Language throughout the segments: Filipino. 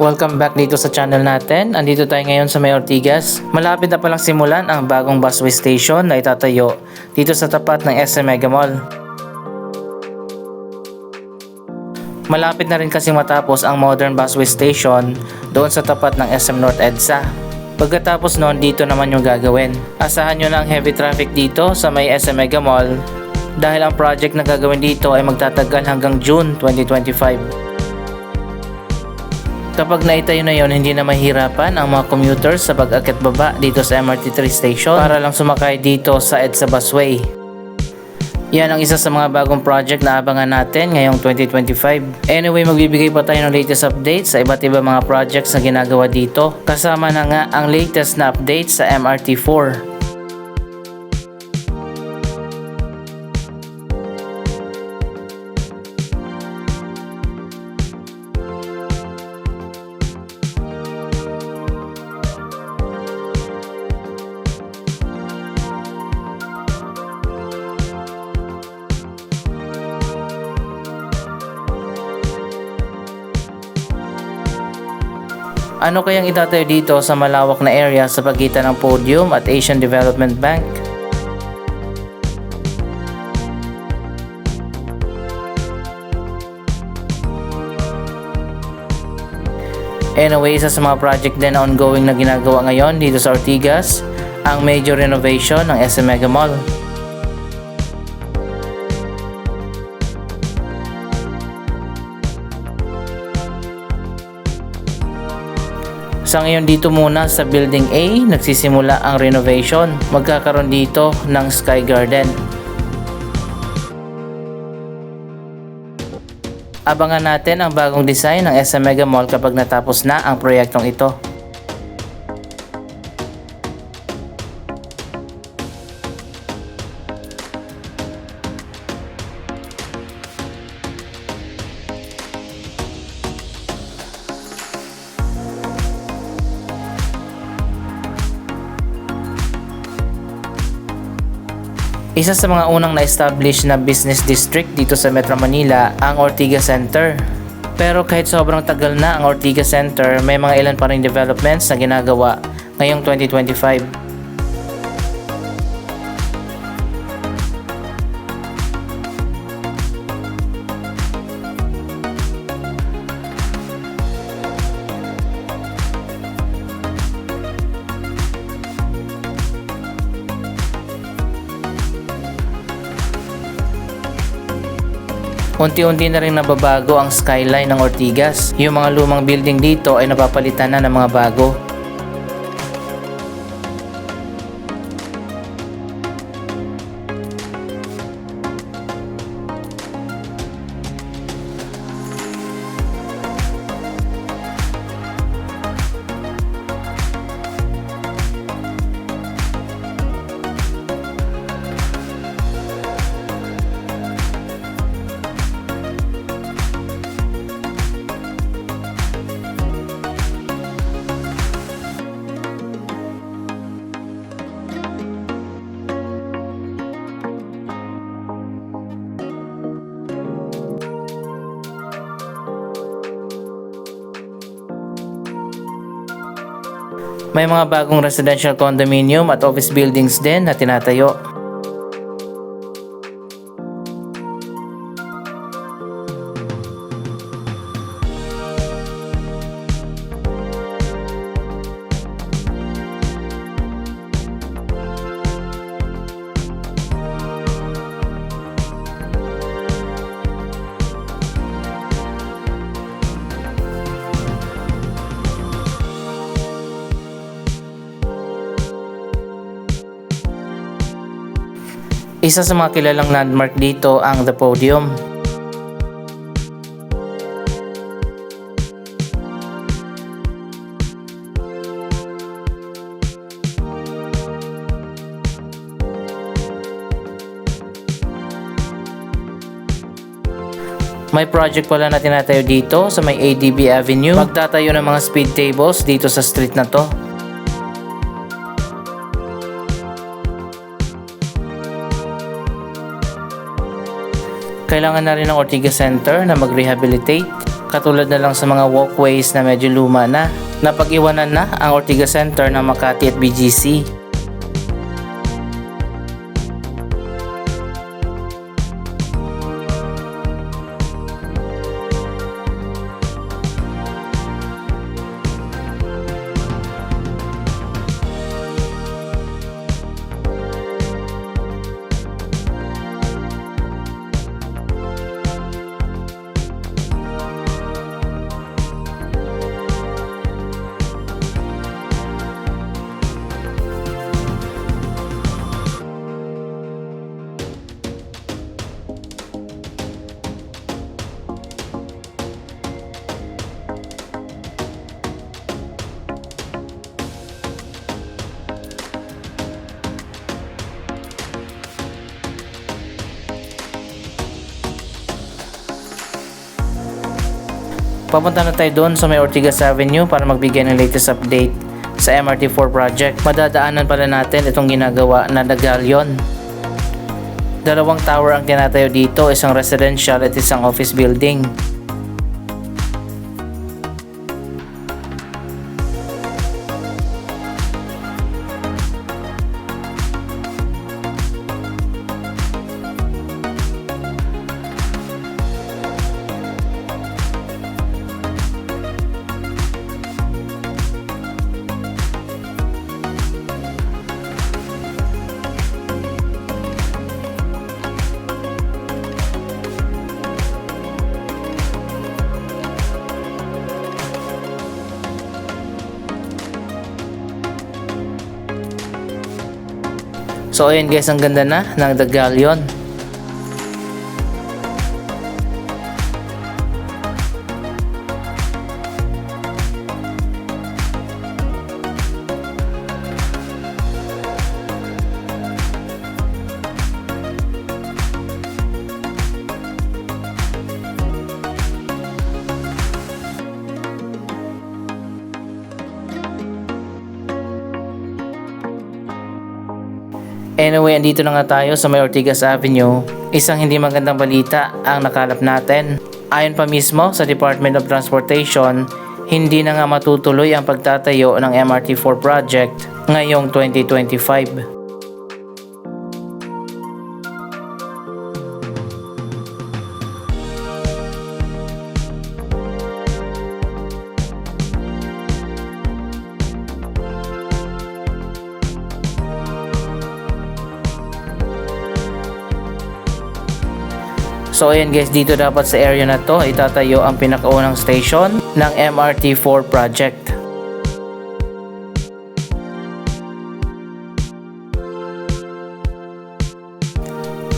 Welcome back dito sa channel natin. Andito tayo ngayon sa May Ortigas. Malapit na palang simulan ang bagong busway station na itatayo dito sa tapat ng SM Mega Mall. Malapit na rin kasi matapos ang modern busway station doon sa tapat ng SM North EDSA. Pagkatapos noon, dito naman yung gagawin. Asahan nyo na ang heavy traffic dito sa may SM Mega Mall dahil ang project na gagawin dito ay magtatagal hanggang June 2025. Kapag naitayo na yon, hindi na mahirapan ang mga commuters sa pag-akit baba dito sa MRT3 station para lang sumakay dito sa EDSA busway. Yan ang isa sa mga bagong project na abangan natin ngayong 2025. Anyway, magbibigay pa tayo ng latest updates sa iba't ibang mga projects na ginagawa dito. Kasama na nga ang latest na update sa MRT4. Ano kayang itatayo dito sa malawak na area sa pagitan ng Podium at Asian Development Bank? Anyway, isa sa mga project din na ongoing na ginagawa ngayon dito sa Ortigas, ang major renovation ng SM Mega Mall. Sa ngayon dito muna sa Building A, nagsisimula ang renovation. Magkakaroon dito ng Sky Garden. Abangan natin ang bagong design ng SM Mega Mall kapag natapos na ang proyektong ito. Isa sa mga unang na-establish na business district dito sa Metro Manila ang Ortigas Center. Pero kahit sobrang tagal na ang Ortigas Center, may mga ilan pa rin developments na ginagawa ngayong 2025. Unti-unti na rin nababago ang skyline ng Ortigas. Yung mga lumang building dito ay napapalitan na ng mga bago. May mga bagong residential condominium at office buildings din na tinatayo. Isa sa mga kilalang landmark dito ang The Podium. May project pala na tinatayo dito sa may ADB Avenue. Magtatayo ng mga speed tables dito sa street na to. Kailangan na rin ng Ortigas Center na mag-rehabilitate katulad na lang sa mga walkways na medyo luma na. Napag-iwanan na ang Ortigas Center ng Makati at BGC. Papunta na tayo doon sa may Ortigas Avenue para magbigay ng latest update sa MRT4 project. Madadaanan pala natin itong ginagawa na Galleon. Dalawang tower ang tinatayo dito, isang residential at isang office building. So ayun guys, ang ganda na ng Galleon. Anyway, andito na nga tayo sa may Ortigas Avenue. Isang hindi magandang balita ang nakalap natin. Ayon pa mismo sa Department of Transportation, hindi na nga matutuloy ang pagtatayo ng MRT4 project ngayong 2025. So ayan guys, dito dapat sa area na to itatayo ang pinakaunang station ng MRT4 project.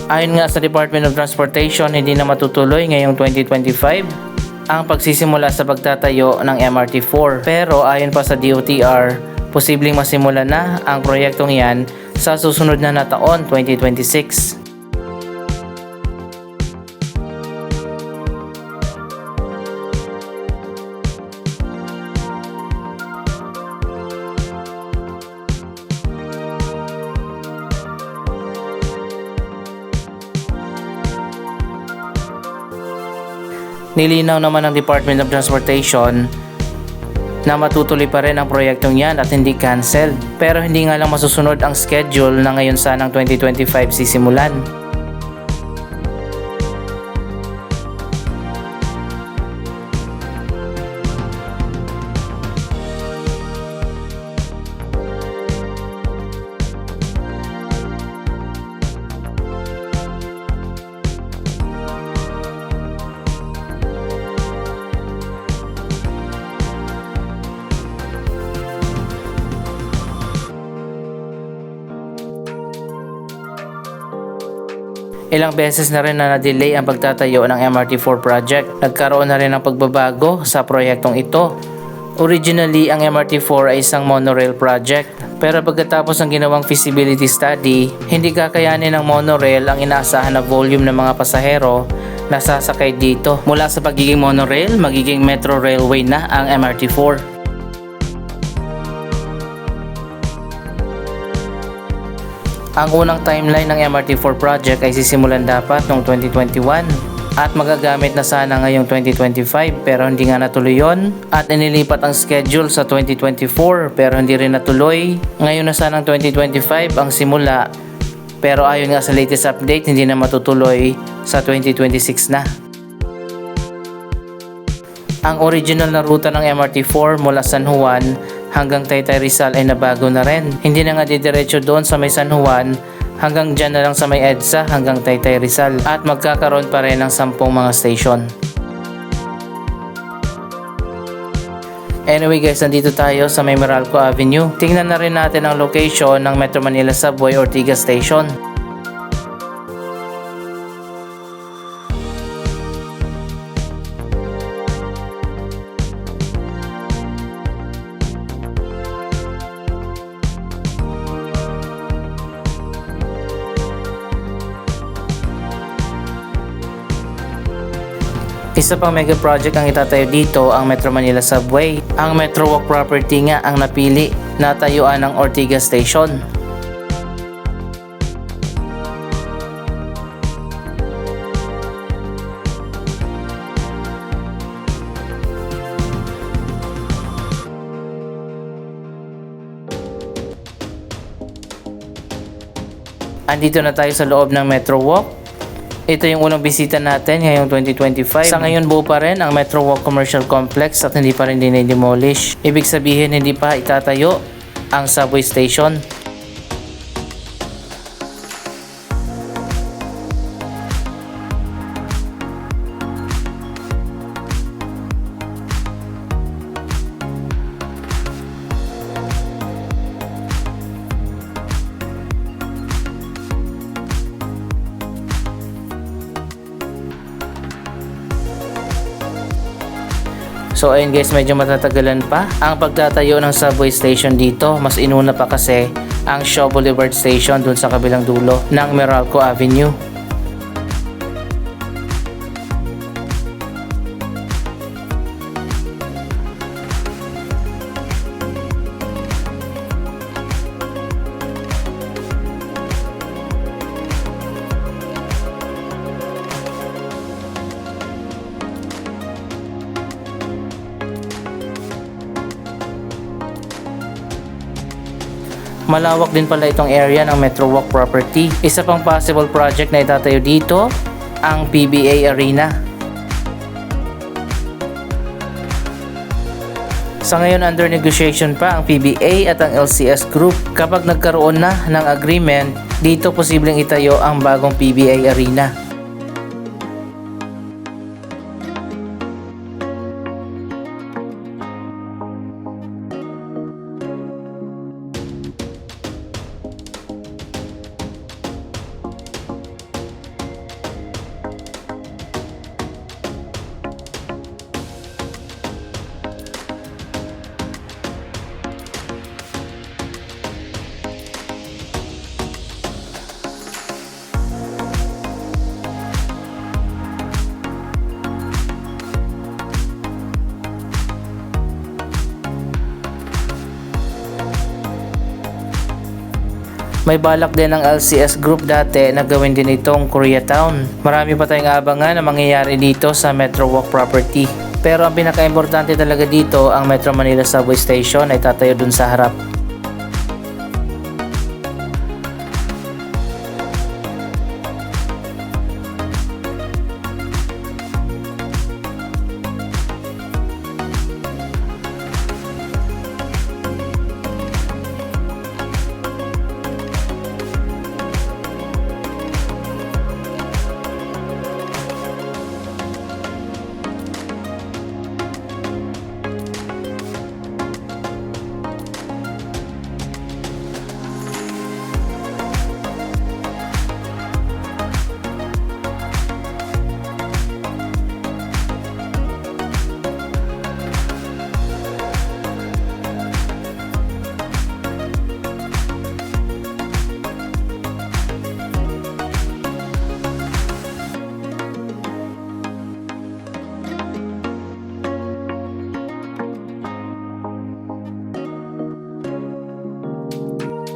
Ayon nga sa Department of Transportation, hindi na matutuloy ngayong 2025 ang pagsisimula sa pagtatayo ng MRT4. Pero ayon pa sa DOTR, posibleng masimula na ang proyektong yan sa susunod na taon, 2026. Nilinaw naman ng Department of Transportation na matutuloy pa rin ang proyektong yan at hindi cancelled. Pero hindi nga lang masusunod ang schedule na ngayon sanang 2025 sisimulan. Ilang beses na rin na na-delay ang pagtatayo ng MRT4 project. Nagkaroon na rin ng pagbabago sa proyektong ito. Originally, ang MRT4 ay isang monorail project. Pero pagkatapos ng ginawang feasibility study, hindi kakayanin ng monorail ang inaasahan na volume ng mga pasahero na sasakay dito. Mula sa pagiging monorail, magiging metro railway na ang MRT4. Ang unang timeline ng MRT4 project ay sisimulan dapat noong 2021. at magagamit na sana ngayong 2025 pero hindi nga natuloy yon at inilipat ang schedule sa 2024 pero hindi rin natuloy. Ngayon na sanang 2025 ang simula pero ayon nga sa latest update hindi na matutuloy sa 2026 na. Ang original na ruta ng MRT4 mula San Juan hanggang Taytay Rizal ay nabago na rin. Hindi na nga didiretso doon sa may San Juan hanggang dyan na lang sa may EDSA hanggang Taytay Rizal at magkakaroon pa rin ng 10 mga station. Anyway guys, nandito tayo sa may Meralco Avenue. Tingnan na rin natin ang location ng Metro Manila Subway Ortigas Station. Isa pang mega project ang itatayo dito, ang Metro Manila Subway. Ang Metro Walk property nga ang napili na tayuan ng Ortigas Station. Andito na tayo sa loob ng Metro Walk. Ito yung unang bisita natin ngayong 2025. Sa ngayon buo pa rin ang Metro Walk Commercial Complex at hindi pa rin dinidemolish. Ibig sabihin hindi pa itatayo ang subway station. So ayun guys, medyo matatagalan pa ang pagtatayo ng subway station dito. Mas inuna pa kasi ang Shaw Boulevard Station dun sa kabilang dulo ng Meralco Avenue. Malawak din pala itong area ng Metro Walk property. Isa pang possible project na itatayo dito, ang PBA Arena. Sa ngayon under negotiation pa ang PBA at ang LCS Group. Kapag nagkaroon na ng agreement, dito posibleng itayo ang bagong PBA Arena. May balak din ng LCS Group dati na gawin din itong Koreatown. Marami pa tayong abangan na mangyayari dito sa Metro Walk property. Pero ang pinaka-importante talaga dito, ang Metro Manila Subway Station ay tatayo dun sa harap.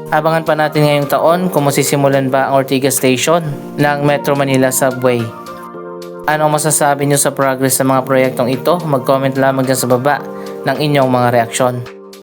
Abangan pa natin ngayong taon kung masisimulan ba ang Ortigas Station ng Metro Manila Subway. Anong masasabi nyo sa progress sa mga proyektong ito? Mag-comment lamang dyan sa baba ng inyong mga reaksyon.